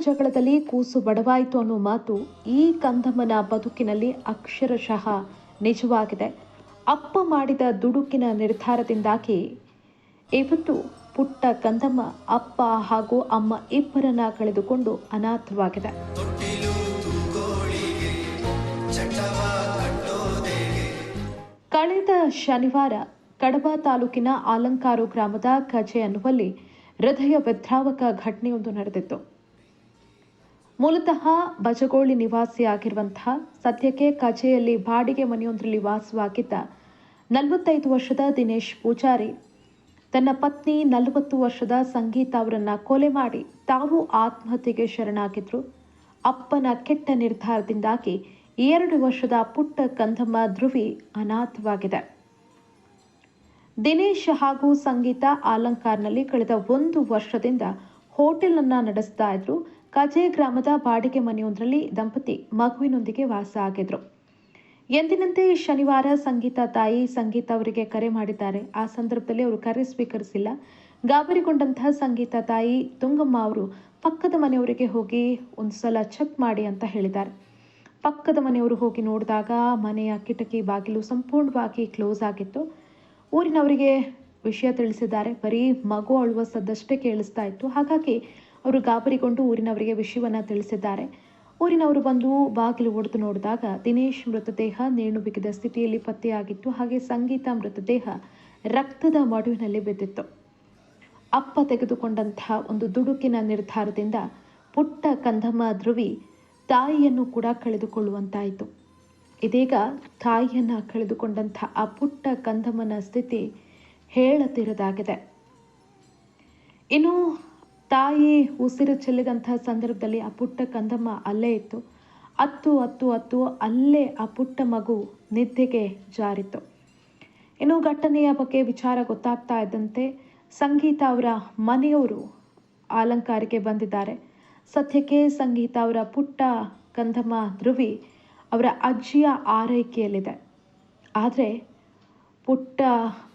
ಜಗಳದಲ್ಲಿ ಕೂಸು ಬಡವಾಯಿತು ಅನ್ನೋ ಮಾತು ಈ ಕಂದಮ್ಮನ ಬದುಕಿನಲ್ಲಿ ಅಕ್ಷರಶಃ ನಿಜವಾಗಿದೆ. ಅಪ್ಪ ಮಾಡಿದ ದುಡುಕಿನ ನಿರ್ಧಾರದಿಂದಾಗಿ ಇವತ್ತು ಪುಟ್ಟ ಕಂದಮ್ಮ ಅಪ್ಪ ಹಾಗೂ ಅಮ್ಮ ಇಬ್ಬರನ್ನ ಕಳೆದುಕೊಂಡು ಅನಾಥವಾಗಿದೆ. ಕಳೆದ ಶನಿವಾರ ಕಡಬ ತಾಲೂಕಿನ ಆಲಂಕಾರು ಗ್ರಾಮದ ಕಜೆ ಅನ್ನುವಲ್ಲಿ ಹೃದಯ ವಿದ್ರಾವಕ ಘಟನೆಯೊಂದು ನಡೆದಿತ್ತು. ಮೂಲತಃ ಬಜಗೋಳಿ ನಿವಾಸಿಯಾಗಿರುವಂತಹ, ಸದ್ಯಕ್ಕೆ ಕಜೆಯಲ್ಲಿ ಬಾಡಿಗೆ ಮನೆಯೊಂದರಲ್ಲಿ ವಾಸವಾಗಿದ್ದ 45 ವರ್ಷದ ದಿನೇಶ್ ಪೂಜಾರಿ ತನ್ನ ಪತ್ನಿ 40 ವರ್ಷದ ಸಂಗೀತ ಅವರನ್ನ ಕೊಲೆ ಮಾಡಿ ತಾವು ಆತ್ಮಹತ್ಯೆಗೆ ಶರಣಾಗಿದ್ರು. ಅಪ್ಪನ ಕೆಟ್ಟ ನಿರ್ಧಾರದಿಂದಾಗಿ 2 ವರ್ಷದ ಪುಟ್ಟ ಕಂದಮ್ಮ ಧ್ರುವಿ ಅನಾಥವಾಗಿದೆ. ದಿನೇಶ್ ಹಾಗೂ ಸಂಗೀತ ಆಲಂಕಾರ್ನಲ್ಲಿ ಕಳೆದ 1 ವರ್ಷದಿಂದ ಹೋಟೆಲ್ ಅನ್ನ ನಡೆಸ್ತಾ ಇದ್ರು. ಕಜೆ ಗ್ರಾಮದ ಬಾಡಿಗೆ ಮನೆಯೊಂದರಲ್ಲಿ ದಂಪತಿ ಮಗುವಿನೊಂದಿಗೆ ವಾಸ ಆಗಿದ್ರು. ಎಂದಿನಂತೆ ಶನಿವಾರ ಸಂಗೀತ ತಾಯಿ ಸಂಗೀತ ಅವರಿಗೆ ಕರೆ ಮಾಡಿದ್ದಾರೆ. ಆ ಸಂದರ್ಭದಲ್ಲಿ ಅವರು ಕರೆ ಸ್ವೀಕರಿಸಿಲ್ಲ. ಗಾಬರಿಗೊಂಡಂತಹ ಸಂಗೀತ ತಾಯಿ ತುಂಗಮ್ಮ ಅವರು ಪಕ್ಕದ ಮನೆಯವರಿಗೆ ಹೋಗಿ ಒಂದ್ಸಲ ಚೆಕ್ ಮಾಡಿ ಅಂತ ಹೇಳಿದ್ದಾರೆ. ಪಕ್ಕದ ಮನೆಯವರು ಹೋಗಿ ನೋಡಿದಾಗ ಮನೆಯ ಕಿಟಕಿ ಬಾಗಿಲು ಸಂಪೂರ್ಣವಾಗಿ ಕ್ಲೋಸ್ ಆಗಿತ್ತು. ಊರಿನವರಿಗೆ ವಿಷಯ ತಿಳಿಸಿದ್ದಾರೆ. ಬರೀ ಮಗು ಅಳುವ ಸದ್ದಷ್ಟೇ ಕೇಳಿಸ್ತಾ ಇತ್ತು. ಹಾಗಾಗಿ ಅವರು ಗಾಬರಿಗೊಂಡು ಊರಿನವರಿಗೆ ವಿಷಯವನ್ನ ತಿಳಿಸಿದ್ದಾರೆ. ಊರಿನವರು ಬಂದು ಬಾಗಿಲು ಒಡೆದು ನೋಡಿದಾಗ ದಿನೇಶ್ ಮೃತದೇಹ ನೇಣು ಬಿಗಿದ ಸ್ಥಿತಿಯಲ್ಲಿ ಪತ್ತೆಯಾಗಿತ್ತು. ಹಾಗೆ ಸಂಗೀತ ಮೃತದೇಹ ರಕ್ತದ ಮಡುವಿನಲ್ಲಿ ಬಿದ್ದಿತ್ತು. ಅಪ್ಪ ತೆಗೆದುಕೊಂಡಂತಹ ಒಂದು ದುಡುಕಿನ ನಿರ್ಧಾರದಿಂದ ಪುಟ್ಟ ಕಂದಮ್ಮ ಧ್ರುವಿ ತಾಯಿಯನ್ನು ಕೂಡ ಕಳೆದುಕೊಳ್ಳುವಂತಾಯಿತು. ಇದೀಗ ತಾಯಿಯನ್ನ ಕಳೆದುಕೊಂಡಂತಹ ಆ ಪುಟ್ಟ ಕಂದಮ್ಮನ ಸ್ಥಿತಿ ಹೇಳತಿರದಾಗಿದೆ. ಇನ್ನು ತಾಯಿ ಉಸಿರು ಚೆಲ್ಲಿದಂತಹ ಸಂದರ್ಭದಲ್ಲಿ ಆ ಪುಟ್ಟ ಕಂದಮ್ಮ ಅಲ್ಲೇ ಇತ್ತು. ಅತ್ತು ಅಲ್ಲೇ ಆ ಪುಟ್ಟ ಮಗು ನಿದ್ದೆಗೆ ಜಾರಿತ್ತು. ಇನ್ನು ಘಟನೆಯ ಬಗ್ಗೆ ವಿಚಾರ ಗೊತ್ತಾಗ್ತಾ ಇದ್ದಂತೆ ಸಂಗೀತ ಅವರ ಮನೆಯವರು ಆಲಂಕಾರಿಗೆ ಬಂದಿದ್ದಾರೆ. ಸದ್ಯಕ್ಕೆ ಸಂಗೀತ ಅವರ ಪುಟ್ಟ ಕಂದಮ್ಮ ಧ್ರುವಿ ಅವರ ಅಜ್ಜಿಯ ಆರೈಕೆಯಲ್ಲಿದೆ. ಆದರೆ ಪುಟ್ಟ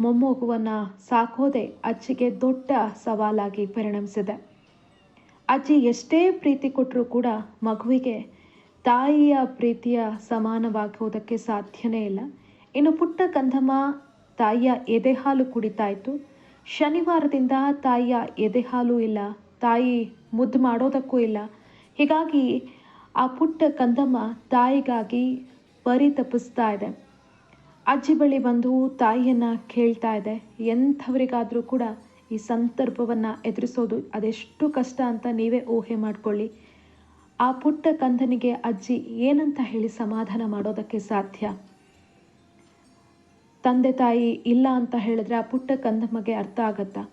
ಮೊಮ್ಮಗುವನ್ನು ಸಾಕೋದೆ ಅಜ್ಜಿಗೆ ದೊಡ್ಡ ಸವಾಲಾಗಿ ಪರಿಣಮಿಸಿದೆ. ಅಜ್ಜಿ ಎಷ್ಟೇ ಪ್ರೀತಿ ಕೊಟ್ಟರೂ ಕೂಡ ಮಗುವಿಗೆ ತಾಯಿಯ ಪ್ರೀತಿಯ ಸಮಾನವಾಗುವುದಕ್ಕೆ ಸಾಧ್ಯನೇ ಇಲ್ಲ. ಇನ್ನು ಪುಟ್ಟ ಕಂದಮ್ಮ ತಾಯಿಯ ಎದೆಹಾಲು ಕುಡಿತಾ ಇತ್ತು. ಶನಿವಾರದಿಂದ ತಾಯಿಯ ಎದೆಹಾಲು ಇಲ್ಲ, ತಾಯಿ ಮುದ್ದು ಮಾಡೋದಕ್ಕೂ ಇಲ್ಲ. ಹೀಗಾಗಿ ಆ ಪುಟ್ಟ ಕಂದಮ್ಮ ತಾಯಿಗಾಗಿ ಪರಿತಪಿಸ್ತಾ ಇದೆ. ಅಜ್ಜಿ ಬಳಿ ಬಂದು ತಾಯಿಯನ್ನ ಕೇಳ್ತಾ ಇದೆ. ಎಂಥವರಿಗಾದರೂ ಕೂಡ ಈ ಸಂದರ್ಭವನ್ನು ಎದುರಿಸೋದು ಅದೆಷ್ಟು ಕಷ್ಟ ಅಂತ ನೀವೇ ಊಹೆ ಮಾಡ್ಕೊಳ್ಳಿ. ಆ ಪುಟ್ಟ ಕಂದನಿಗೆ ಅಜ್ಜಿ ಏನಂತ ಹೇಳಿ ಸಮಾಧಾನ ಮಾಡೋದಕ್ಕೆ ಸಾಧ್ಯ? ತಂದೆ ತಾಯಿ ಇಲ್ಲ ಅಂತ ಹೇಳಿದ್ರೆ ಆ ಪುಟ್ಟ ಕಂದಮ್ಮಗೆ ಅರ್ಥ ಆಗತ್ತಾ?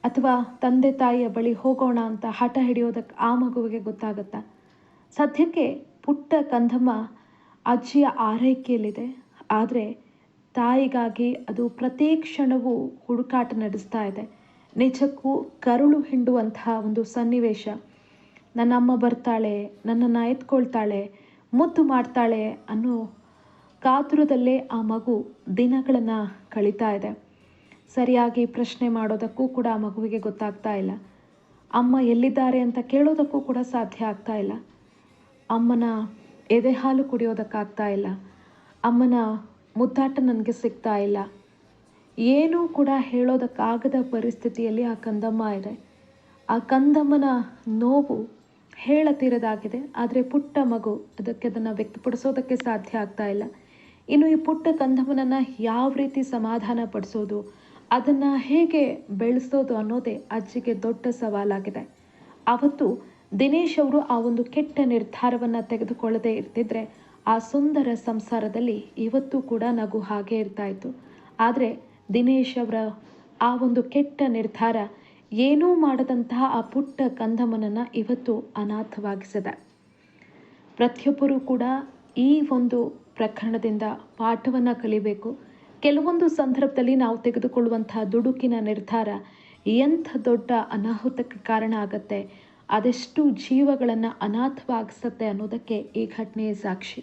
ಅಥವಾ ತಂದೆ ತಾಯಿಯ ಬಳಿ ಹೋಗೋಣ ಅಂತ ಹಠ ಹಿಡಿಯೋದಕ್ಕೆ ಆ ಮಗುವಿಗೆ ಗೊತ್ತಾಗತ್ತಾ? ಸದ್ಯಕ್ಕೆ ಪುಟ್ಟ ಕಂದಮ್ಮ ಅಜ್ಜಿಯ ಆರೈಕೆಯಲ್ಲಿದೆ. ಆದರೆ ತಾಯಿಗಾಗಿ ಅದು ಪ್ರತಿ ಕ್ಷಣವೂ ಹುಡುಕಾಟ ನಡೆಸ್ತಾ ಇದೆ. ನಿಜಕ್ಕೂ ಕರುಳು ಹಿಂಡುವಂತಹ ಒಂದು ಸನ್ನಿವೇಶ. ನನ್ನ ಅಮ್ಮ ಬರ್ತಾಳೆ, ನನ್ನನ್ನು ಎತ್ಕೊಳ್ತಾಳೆ, ಮುದ್ದು ಮಾಡ್ತಾಳೆ ಅನ್ನೋ ಕಾತುರದಲ್ಲೇ ಆ ಮಗು ದಿನಗಳನ್ನು ಕಳೀತಾ ಇದೆ. ಸರಿಯಾಗಿ ಪ್ರಶ್ನೆ ಮಾಡೋದಕ್ಕೂ ಕೂಡ ಆ ಮಗುವಿಗೆ ಗೊತ್ತಾಗ್ತಾ ಇಲ್ಲ. ಅಮ್ಮ ಎಲ್ಲಿದ್ದಾರೆ ಅಂತ ಕೇಳೋದಕ್ಕೂ ಕೂಡ ಸಾಧ್ಯ ಆಗ್ತಾ ಇಲ್ಲ. ಅಮ್ಮನ ಎದೆ ಹಾಲು ಕುಡಿಯೋದಕ್ಕಾಗ್ತಾ ಇಲ್ಲ. ಅಮ್ಮನ ಮುದ್ದಾಟ ನನಗೆ ಸಿಗ್ತಾ ಇಲ್ಲ. ಏನೂ ಕೂಡ ಹೇಳೋದಕ್ಕಾಗದ ಪರಿಸ್ಥಿತಿಯಲ್ಲಿ ಆ ಕಂದಮ್ಮ ಇದೆ. ಆ ಕಂದಮ್ಮನ ನೋವು ಹೇಳತೀರದಾಗಿದೆ. ಆದರೆ ಪುಟ್ಟ ಮಗು ಅದನ್ನು ವ್ಯಕ್ತಪಡಿಸೋದಕ್ಕೆ ಸಾಧ್ಯ ಆಗ್ತಾ ಇಲ್ಲ. ಇನ್ನು ಈ ಪುಟ್ಟ ಕಂದಮ್ಮನನ್ನು ಯಾವ ರೀತಿ ಸಮಾಧಾನ ಪಡಿಸೋದು, ಅದನ್ನು ಹೇಗೆ ಬೆಳೆಸೋದು ಅನ್ನೋದೇ ಅಜ್ಜಿಗೆ ದೊಡ್ಡ ಸವಾಲಾಗಿದೆ. ಅವತ್ತು ದಿನೇಶ್ ಅವರು ಆ ಒಂದು ಕೆಟ್ಟ ನಿರ್ಧಾರವನ್ನು ತೆಗೆದುಕೊಳ್ಳದೆ ಇರ್ತಿದ್ರೆ ಆ ಸುಂದರ ಸಂಸಾರದಲ್ಲಿ ಇವತ್ತು ಕೂಡ ನಗು ಹಾಗೆ ಇರ್ತಾ ಇತ್ತು. ಆದರೆ ದಿನೇಶ್ ಅವರ ಆ ಒಂದು ಕೆಟ್ಟ ನಿರ್ಧಾರ ಏನೂ ಮಾಡದಂತಹ ಆ ಪುಟ್ಟ ಕಂದಮ್ಮನನ್ನು ಇವತ್ತು ಅನಾಥವಾಗಿಸಿದೆ. ಪ್ರತಿಯೊಬ್ಬರೂ ಕೂಡ ಈ ಒಂದು ಪ್ರಕರಣದಿಂದ ಪಾಠವನ್ನು ಕಲಿಬೇಕು. ಕೆಲವೊಂದು ಸಂದರ್ಭದಲ್ಲಿ ನಾವು ತೆಗೆದುಕೊಳ್ಳುವಂತಹ ದುಡುಕಿನ ನಿರ್ಧಾರ ಎಂಥ ದೊಡ್ಡ ಅನಾಹುತಕ್ಕೆ ಕಾರಣ ಆಗತ್ತೆ, ಅದೆಷ್ಟು ಜೀವಗಳನ್ನು ಅನಾಥವಾಗಿಸುತ್ತೆ ಅನ್ನೋದಕ್ಕೆ ಈ ಘಟನೆಯ ಸಾಕ್ಷಿ.